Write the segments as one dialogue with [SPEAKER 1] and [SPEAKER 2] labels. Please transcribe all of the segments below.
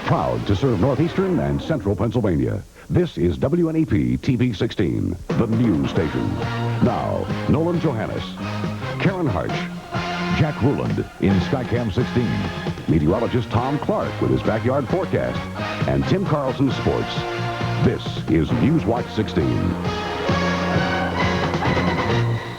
[SPEAKER 1] Proud to serve northeastern and central Pennsylvania. This is WNEP TV 16, the news station. Now, Nolan Johannes, Karen Harch, Jack Ruland in Skycam 16, meteorologist Tom Clark with his backyard forecast, and Tim Carlson Sports. This is Newswatch 16.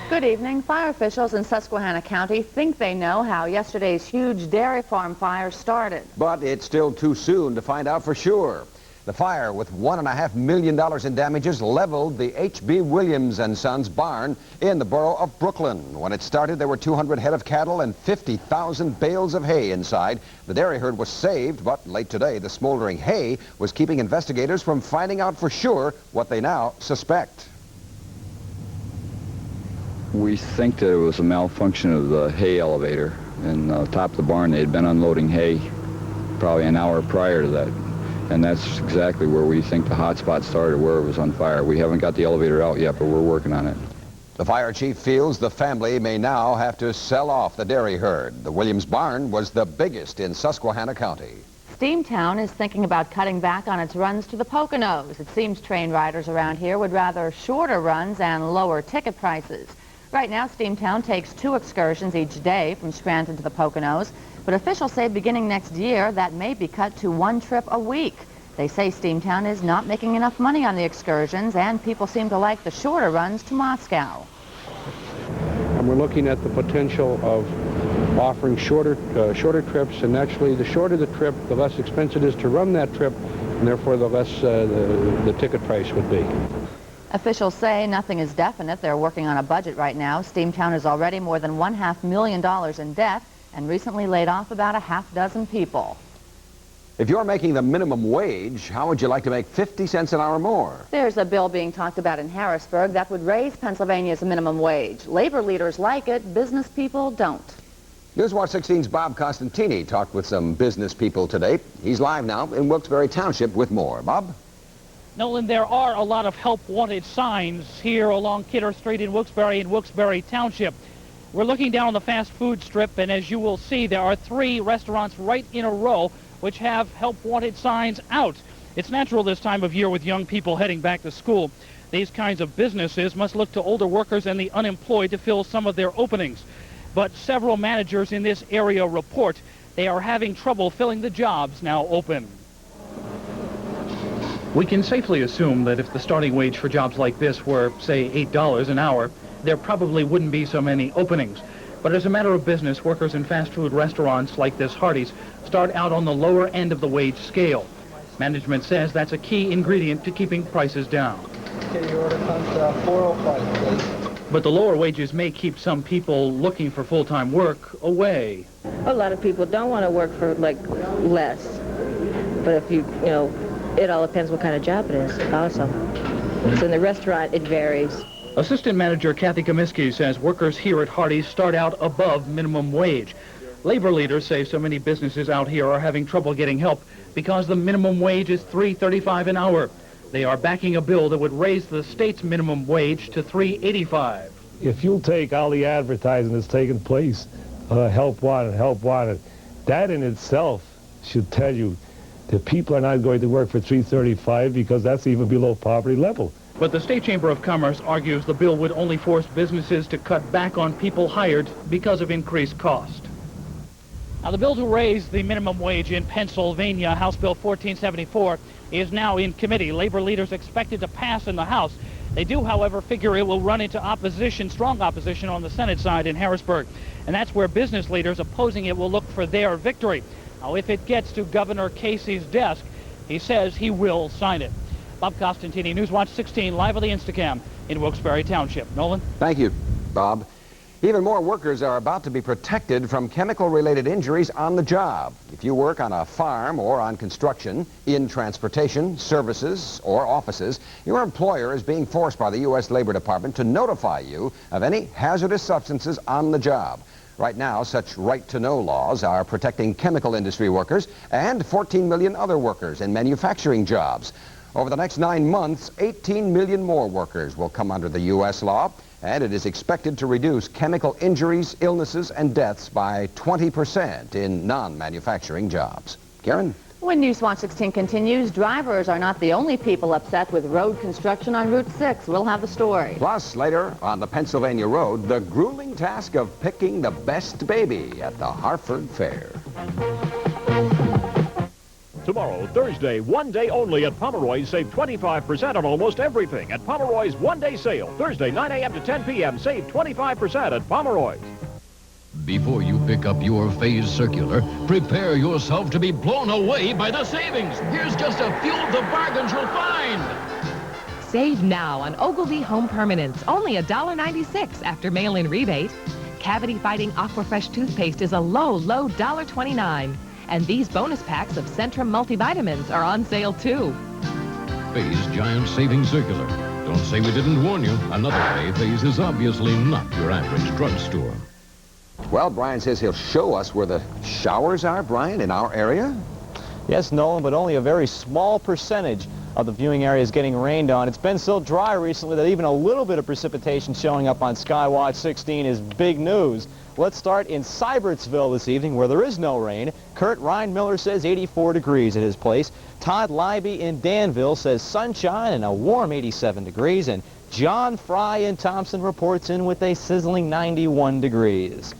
[SPEAKER 2] Good evening. Fire officials in Susquehanna County think they know how yesterday's huge dairy farm fire started.
[SPEAKER 3] But it's still too soon to find out for sure. The fire, with $1.5 million in damages, leveled the H.B. Williams & Sons barn in the borough of Brooklyn. When it started, there were 200 head of cattle and 50,000 bales of hay inside. The dairy herd was saved, but late today, the smoldering hay was keeping investigators from finding out for sure what they now suspect.
[SPEAKER 4] We think that it was a malfunction of the hay elevator. And top of the barn, they had been unloading hay probably an hour prior to that. And that's exactly where we think the hot spot started, where it was on fire. We haven't got the elevator out yet, but we're working on it.
[SPEAKER 3] The fire chief feels the family may now have to sell off the dairy herd. The Williams barn was the biggest in Susquehanna County.
[SPEAKER 2] Steamtown is thinking about cutting back on its runs to the Poconos. It seems train riders around here would rather shorter runs and lower ticket prices. Right now, Steamtown takes 2 excursions each day from Scranton to the Poconos, but officials say beginning next year that may be cut to 1 trip a week. They say Steamtown is not making enough money on the excursions, and people seem to like the shorter runs to Moscow.
[SPEAKER 5] And we're looking at the potential of offering shorter trips, and actually the shorter the trip, the less expensive it is to run that trip, and therefore the less the ticket price would be.
[SPEAKER 2] Officials say nothing is definite. They're working on a budget right now. Steamtown is already more than $1.5 million in debt and recently laid off about 6 people.
[SPEAKER 3] If you're making the minimum wage, how would you like to make 50 cents an hour more?
[SPEAKER 2] There's a bill being talked about in Harrisburg that would raise Pennsylvania's minimum wage. Labor leaders like it, business people don't.
[SPEAKER 3] Newswatch 16's Bob Costantini talked with some business people today. He's live now in Wilkes-Barre Township with more. Bob?
[SPEAKER 6] Nolan, there are a lot of help wanted signs here along Kidder Street in Wilkes-Barre Township. We're looking down on the fast food strip, and as you will see, there are 3 restaurants right in a row which have help wanted signs out. It's natural this time of year with young people heading back to school. These kinds of businesses must look to older workers and the unemployed to fill some of their openings. But several managers in this area report they are having trouble filling the jobs now open. We can safely assume that if the starting wage for jobs like this were, say, $8 an hour, there probably wouldn't be so many openings. But as a matter of business, workers in fast food restaurants like this Hardee's start out on the lower end of the wage scale. Management says that's a key ingredient to keeping prices down.
[SPEAKER 7] Okay, your order comes to 405, please.
[SPEAKER 6] But the lower wages may keep some people looking for full-time work away.
[SPEAKER 8] A lot of people don't want to work for, like, less. But if you it all depends what kind of job it is also. So in the restaurant, it varies.
[SPEAKER 6] Assistant Manager Kathy Comiskey says workers here at Hardee's start out above minimum wage. Labor leaders say so many businesses out here are having trouble getting help because the minimum wage is $3.35 an hour. They are backing a bill that would raise the state's minimum wage to $3.85.
[SPEAKER 9] If you'll take all the advertising that's taking place, help wanted, that in itself should tell you that people are not going to work for $3.35 because that's even below poverty level.
[SPEAKER 6] But the State Chamber of Commerce argues the bill would only force businesses to cut back on people hired because of increased cost. Now, the bill to raise the minimum wage in Pennsylvania, House Bill 1474, is now in committee. Labor leaders expected to pass in the House. They do, however, figure it will run into opposition, strong opposition on the Senate side in Harrisburg. And that's where business leaders opposing it will look for their victory. Now, if it gets to Governor Casey's desk, he says he will sign it. Bob Costantini, Newswatch 16, live on the Instacam in Wilkes-Barre Township. Nolan?
[SPEAKER 3] Thank you, Bob. Even more workers are about to be protected from chemical-related injuries on the job. If you work on a farm or on construction, in transportation, services, or offices, your employer is being forced by the U.S. Labor Department to notify you of any hazardous substances on the job. Right now, such right-to-know laws are protecting chemical industry workers and 14 million other workers in manufacturing jobs. Over the next 9 months, 18 million more workers will come under the U.S. law, and it is expected to reduce chemical injuries, illnesses, and deaths by 20% in non-manufacturing jobs. Karen?
[SPEAKER 2] When Newswatch 16 continues, drivers are not the only people upset with road construction on Route 6. We'll have the story.
[SPEAKER 3] Plus, later on the Pennsylvania Road, the grueling task of picking the best baby at the Hartford Fair.
[SPEAKER 10] Tomorrow, Thursday, one day only at Pomeroy's. Save 25% on almost everything at Pomeroy's one-day sale. Thursday, 9 a.m. to 10 p.m. Save 25% at Pomeroy's.
[SPEAKER 11] Before you pick up your phase circular, prepare yourself to be blown away by the savings. Here's just a few of the bargains you'll find.
[SPEAKER 12] Save now on Ogilvy Home Permanents. Only $1.96 after mail-in rebate. Cavity-fighting Aquafresh toothpaste is a low $1.29. And these bonus packs of Centrum multivitamins are on sale, too.
[SPEAKER 11] Phase Giant Savings Circular. Don't say we didn't warn you. Another way, Phase is obviously not your average drugstore.
[SPEAKER 3] Well, Brian says he'll show us where the showers are, Brian, in our area.
[SPEAKER 13] Yes, Nolan, but only a very small percentage of the viewing area is getting rained on. It's been so dry recently that even a little bit of precipitation showing up on Skywatch 16 is big news. Let's start in Sybertsville this evening, where there is no rain. Kurt Ryan-Miller says 84 degrees at his place. Todd Leiby in Danville says sunshine and a warm 87 degrees. And John Fry in Thompson reports in with a sizzling 91 degrees.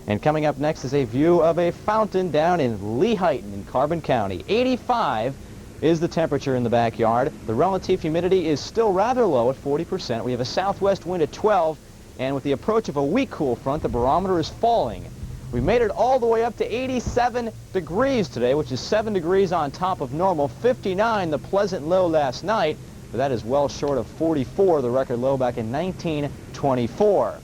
[SPEAKER 13] And coming up next is a view of a fountain down in Lehighton in Carbon County. 85 is the temperature in the backyard. The relative humidity is still rather low at 40%. We have a southwest wind at 12, and with the approach of a weak cool front, the barometer is falling. We made it all the way up to 87 degrees today, which is 7 degrees on top of normal. 59, the pleasant low last night, but that is well short of 44, the record low back in 1924.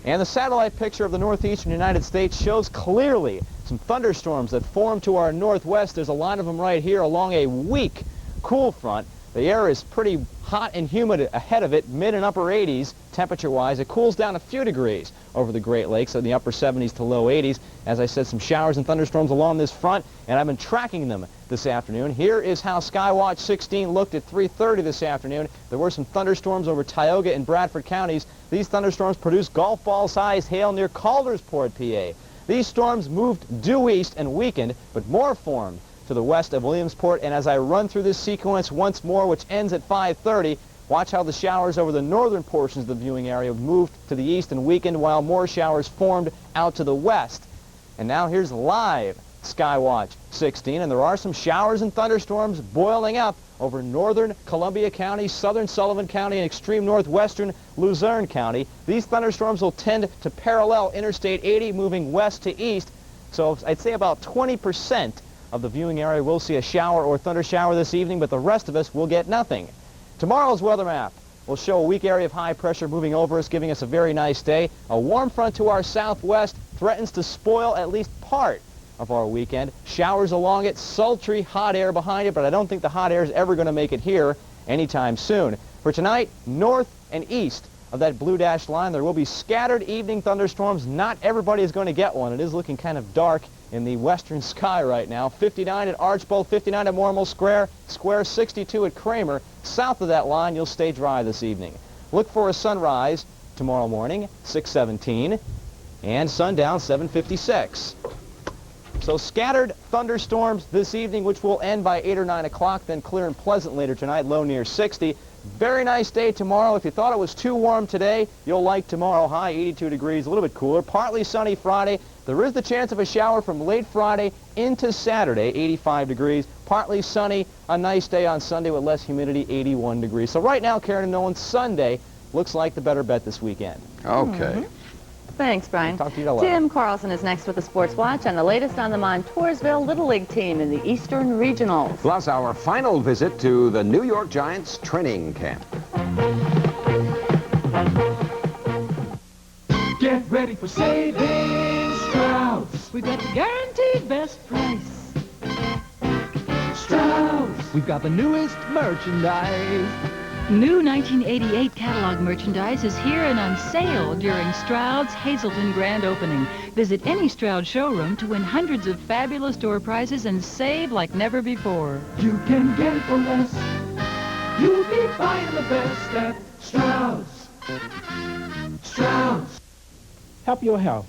[SPEAKER 13] And the satellite picture of the northeastern United States shows clearly some thunderstorms that form to our northwest. There's a line of them right here along a weak cool front. The air is pretty hot and humid ahead of it, mid and upper 80s temperature-wise. It cools down a few degrees over the Great Lakes, in the upper 70s to low 80s. As I said, some showers and thunderstorms along this front, and I've been tracking them this afternoon. Here is how Skywatch 16 looked at 3:30 this afternoon. There were some thunderstorms over Tioga and Bradford counties. These thunderstorms produced golf ball-sized hail near Caldersport, PA. These storms moved due east and weakened, but more formed to the west of Williamsport. And as I run through this sequence once more, which ends at 5:30, watch how the showers over the northern portions of the viewing area moved to the east and weakened, while more showers formed out to the west. And now here's live Skywatch 16, and there are some showers and thunderstorms boiling up over northern Columbia County, southern Sullivan County, and extreme northwestern Luzerne County. These thunderstorms will tend to parallel Interstate 80, moving west to east. So I'd say about 20% of the viewing area will see a shower or thunder shower this evening, but the rest of us will get nothing. Tomorrow's weather map will show a weak area of high pressure moving over us, giving us a very nice day. A warm front to our southwest threatens to spoil at least part of our weekend. Showers along it, sultry hot air behind it, but I don't think the hot air is ever going to make it here anytime soon. For tonight, north and east of that blue dashed line, there will be scattered evening thunderstorms. Not everybody is going to get one. It is looking kind of dark in the western sky right now. 59 at Archbold, 59 at Mormel Square, 62 at Kramer. South of that line, you'll stay dry this evening. Look for a sunrise tomorrow morning, 6:17, and sundown, 7:56. So scattered thunderstorms this evening, which will end by 8 or 9 o'clock, then clear and pleasant later tonight, low near 60. Very nice day tomorrow. If you thought it was too warm today, you'll like tomorrow. High 82 degrees, a little bit cooler. Partly sunny Friday. There is the chance of a shower from late Friday into Saturday, 85 degrees. Partly sunny, a nice day on Sunday with less humidity, 81 degrees. So right now, Karen and Nolan, Sunday looks like the better bet this weekend.
[SPEAKER 3] Okay.
[SPEAKER 2] Thanks, Brian.
[SPEAKER 13] Talk to you later.
[SPEAKER 2] Tim Carlson is next with the Sports Watch and the latest on the Montoursville Little League team in the Eastern Regionals.
[SPEAKER 3] Plus our final visit to the New York Giants training camp.
[SPEAKER 14] Get ready for savings, Strauss. We've got the guaranteed best price. Strauss. We've got the newest merchandise.
[SPEAKER 15] New 1988 catalog merchandise is here and on sale during Stroud's Hazleton Grand Opening. Visit any Stroud showroom to win hundreds of fabulous door prizes and save like never before.
[SPEAKER 14] You can get it for less. You'll be buying the best at Stroud's. Stroud's.
[SPEAKER 16] Help your health.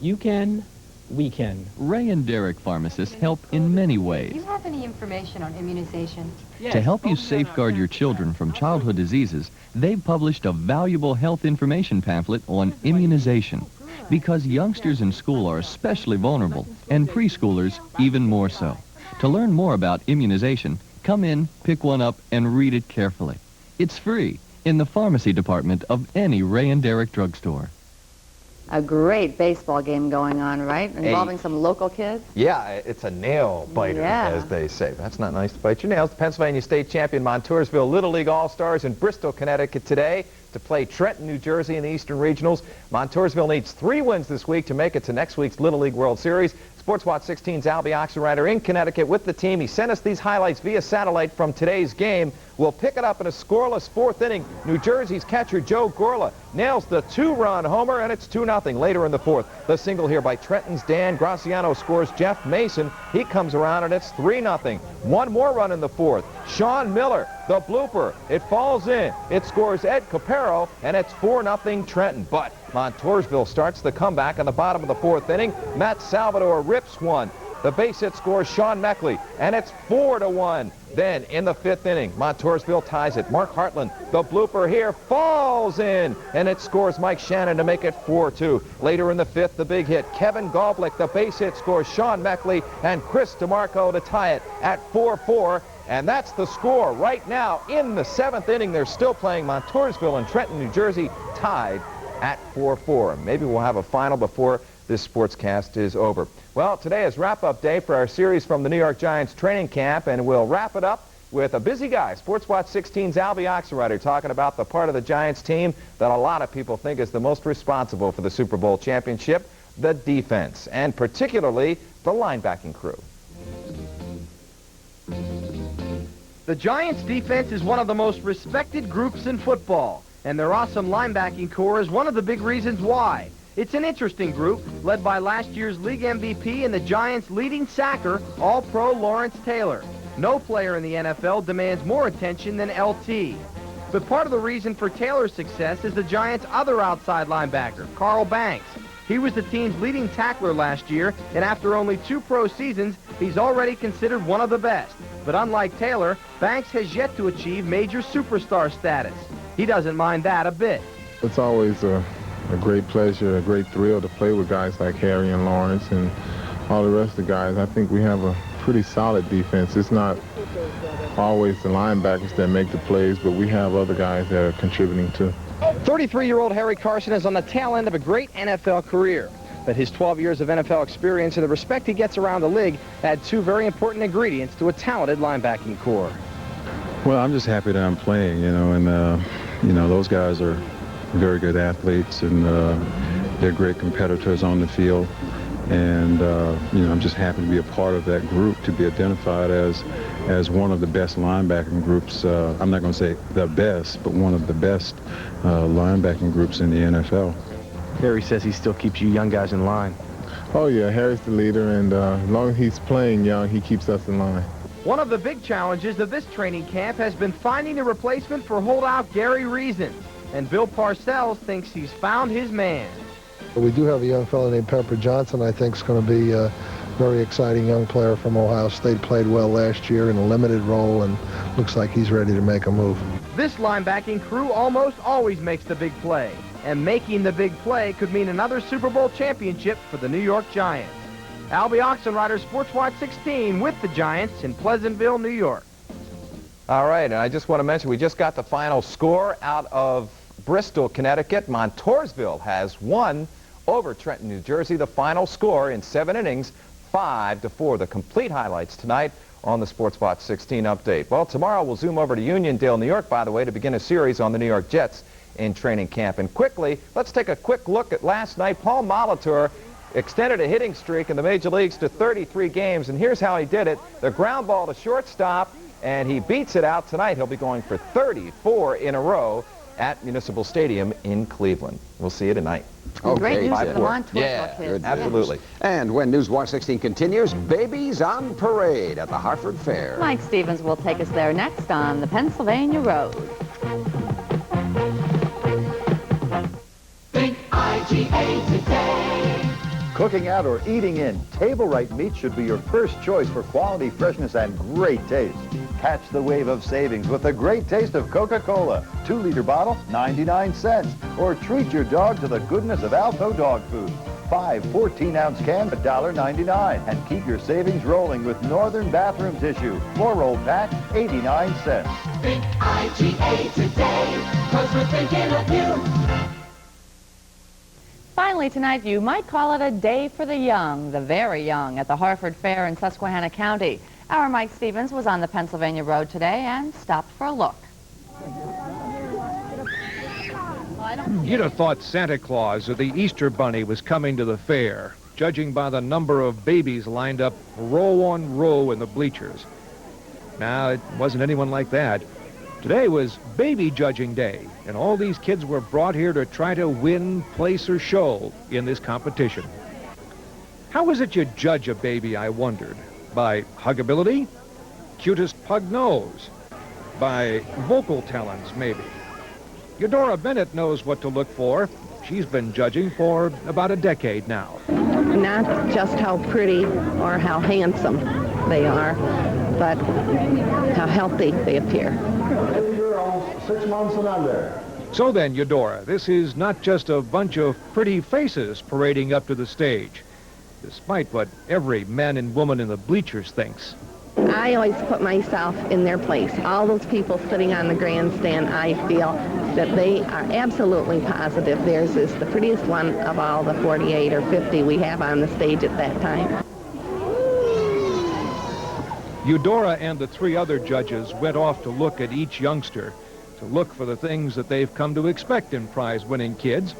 [SPEAKER 16] You can we can.
[SPEAKER 17] Ray and Derek pharmacists help in many ways.
[SPEAKER 18] Do you have any information on immunization?
[SPEAKER 17] To help you safeguard your children from childhood diseases, they've published a valuable health information pamphlet on immunization, because youngsters in school are especially vulnerable, and preschoolers even more so. To learn more about immunization, come in, pick one up, and read it carefully. It's free in the pharmacy department of any Ray and Derek drugstore.
[SPEAKER 2] A great baseball game going on, right? Involving some local kids?
[SPEAKER 19] Yeah, it's a nail biter, as they say. That's not nice to bite your nails. The Pennsylvania State champion Montoursville Little League All-Stars in Bristol, Connecticut today to play Trenton, New Jersey in the Eastern Regionals. Montoursville needs 3 wins this week to make it to next week's Little League World Series. Sports Watch 16's Albie Oxenreiter in Connecticut with the team. He sent us these highlights via satellite from today's game. We'll pick it up in a scoreless 4th inning. New Jersey's catcher Joe Gorla nails the 2-run homer, and it's 2-0 later in the 4th. The single here by Trenton's Dan Graciano scores Jeff Mason. He comes around, and it's 3-0. One more run in the 4th. Sean Miller, the blooper. It falls in. It scores Ed Capero, and it's 4-0 Trenton. But Montoursville starts the comeback in the bottom of the 4th inning. Matt Salvador rips one. The base hit scores Sean Meckley, and it's 4-1. Then in the 5th inning, Montoursville ties it. Mark Hartland, the blooper here, falls in, and it scores Mike Shannon to make it 4-2. Later in the 5th, the big hit. Kevin Goblik, the base hit, scores Sean Meckley and Chris DeMarco to tie it at 4-4. And that's the score right now in the 7th inning. They're still playing. Montoursville and Trenton, New Jersey, tied at 4-4. Maybe we'll have a final before this sportscast is over. Well, today is wrap-up day for our series from the New York Giants training camp, and we'll wrap it up with a busy guy. Sports Watch 16's Albie Oxenreiter talking about the part of the Giants team that a lot of people think is the most responsible for the Super Bowl championship, the defense, and particularly the linebacking crew.
[SPEAKER 20] The Giants' defense is one of the most respected groups in football, and their awesome linebacking core is one of the big reasons why. It's an interesting group, led by last year's league MVP and the Giants' leading sacker, All-Pro Lawrence Taylor. No player in the NFL demands more attention than LT. But part of the reason for Taylor's success is the Giants' other outside linebacker, Carl Banks. He was the team's leading tackler last year, and after only 2 pro seasons, he's already considered one of the best. But unlike Taylor, Banks has yet to achieve major superstar status. He doesn't mind that a bit.
[SPEAKER 21] It's always a great pleasure, a great thrill to play with guys like Harry and Lawrence and all the rest of the guys. I think we have a pretty solid defense. It's not always the linebackers that make the plays, but we have other guys that are contributing too.
[SPEAKER 20] 33-year-old Harry Carson is on the tail end of a great NFL career. But his 12 years of NFL experience and the respect he gets around the league add 2 very important ingredients to a talented linebacking core.
[SPEAKER 22] Well, I'm just happy that I'm playing, and those guys are very good athletes, and they're great competitors on the field. And, I'm just happy to be a part of that group, to be identified as one of the best linebacking groups. I'm not going to say the best, but one of the best linebacking groups in the NFL.
[SPEAKER 20] Harry says he still keeps you young guys in line.
[SPEAKER 21] Oh, yeah, Harry's the leader, and as long as he's playing young, he keeps us in line.
[SPEAKER 20] One of the big challenges of this training camp has been finding a replacement for holdout Gary Reason. And Bill Parcells thinks he's found his man.
[SPEAKER 7] We do have a young fellow named Pepper Johnson, I think is going to be a very exciting young player from Ohio State. Played well last year in a limited role, and looks like he's ready to make a move.
[SPEAKER 20] This linebacking crew almost always makes the big play. And making the big play could mean another Super Bowl championship for the New York Giants. Albie Oxenreiter, Sports Watch 16 with the Giants in Pleasantville, New York.
[SPEAKER 19] All right, and I just want to mention we just got the final score out of Bristol, Connecticut. Montoursville has won over Trenton, New Jersey. The final score in 7 innings, 5-4. The complete highlights tonight on the Sports Watch 16 update. Well, tomorrow we'll zoom over to Uniondale, New York, by the way, to begin a series on the New York Jets in training camp. And quickly, let's take a quick look at last night. Paul Molitor extended a hitting streak in the major leagues to 33 games, and here's how he did it. The ground ball to shortstop, and he beats it out tonight. He'll be going for 34 in a row at Municipal Stadium in Cleveland. We'll see you tonight.
[SPEAKER 2] Okay. Great news for the Montoursville
[SPEAKER 3] Yeah,
[SPEAKER 2] kids.
[SPEAKER 3] absolutely. And when Newswatch 16 continues, babies on parade at the Hartford Fair.
[SPEAKER 2] Mike Stevens will take us there next on the Pennsylvania Road.
[SPEAKER 14] Think IGA today.
[SPEAKER 1] Cooking out or eating in, Table Right meat should be your first choice for quality, freshness, and great taste. Catch the wave of savings with the great taste of Coca-Cola. 2-liter bottle, 99 cents. Or treat your dog to the goodness of Alto dog food. 5 14-ounce cans, $1.99. And keep your savings rolling with Northern bathroom tissue. 4-roll pack, 89 cents.
[SPEAKER 14] Think IGA today, 'cause we're thinking of you.
[SPEAKER 2] Finally tonight, you might call it a day for the young, the very young, at the Harford Fair in Susquehanna County. Our Mike Stevens was on the Pennsylvania Road today and stopped for a look.
[SPEAKER 16] You'd have thought Santa Claus or the Easter Bunny was coming to the fair, judging by the number of babies lined up row on row in the bleachers. Now, it wasn't anyone like that. Today was baby judging day, and all these kids were brought here to try to win, place, or show in this competition. How is it you judge a baby, I wondered? By huggability? Cutest pug nose? By vocal talents, maybe? Eudora Bennett knows what to look for. She's been judging for about a decade now.
[SPEAKER 23] Not just how pretty or how handsome they are, but how healthy they appear.
[SPEAKER 1] Baby girls, 6 months and under.
[SPEAKER 16] So then, Eudora, this is not just a bunch of pretty faces parading up to the stage, despite what every man and woman in the bleachers thinks.
[SPEAKER 23] I always put myself in their place. All those people sitting on the grandstand, I feel that they are absolutely positive theirs is the prettiest one of all the 48 or 50 we have on the stage at that time.
[SPEAKER 16] Eudora and the 3 other judges went off to look at each youngster, to look for the things that they've come to expect in prize-winning kids.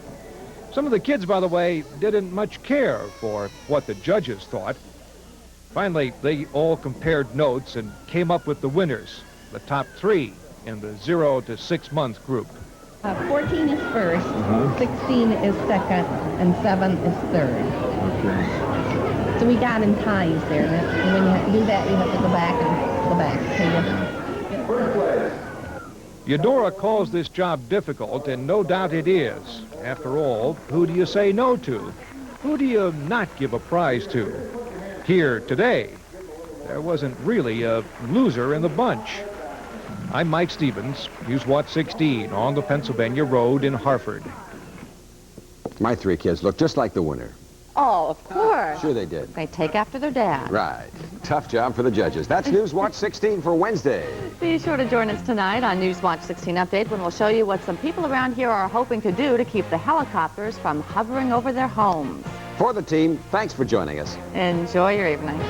[SPEAKER 16] Some of the kids, by the way, didn't much care for what the judges thought. Finally, they all compared notes and came up with the winners, the top 3 in the 0 to 6 month group.
[SPEAKER 23] 14 is first, 16 is second, and 7 is third.
[SPEAKER 16] Okay.
[SPEAKER 23] So we got in ties there. And when you do that, you have to go back and go back.
[SPEAKER 1] First place.
[SPEAKER 16] Eudora calls this job difficult, and no doubt it is. After all, who do you say no to? Who do you not give a prize to? Here today, there wasn't really a loser in the bunch. I'm Mike Stevens, Newswatch 16 on the Pennsylvania Road in Harford.
[SPEAKER 3] My 3 kids look just like the winner.
[SPEAKER 2] Oh, of course.
[SPEAKER 3] Sure they did.
[SPEAKER 2] They take after their dad.
[SPEAKER 3] Right. Tough job for the judges. That's Newswatch 16 for Wednesday.
[SPEAKER 2] Be sure to join us tonight on Newswatch 16 Update when we'll show you what some people around here are hoping to do to keep the helicopters from hovering over their homes.
[SPEAKER 3] For the team, thanks for joining us.
[SPEAKER 2] Enjoy your evening.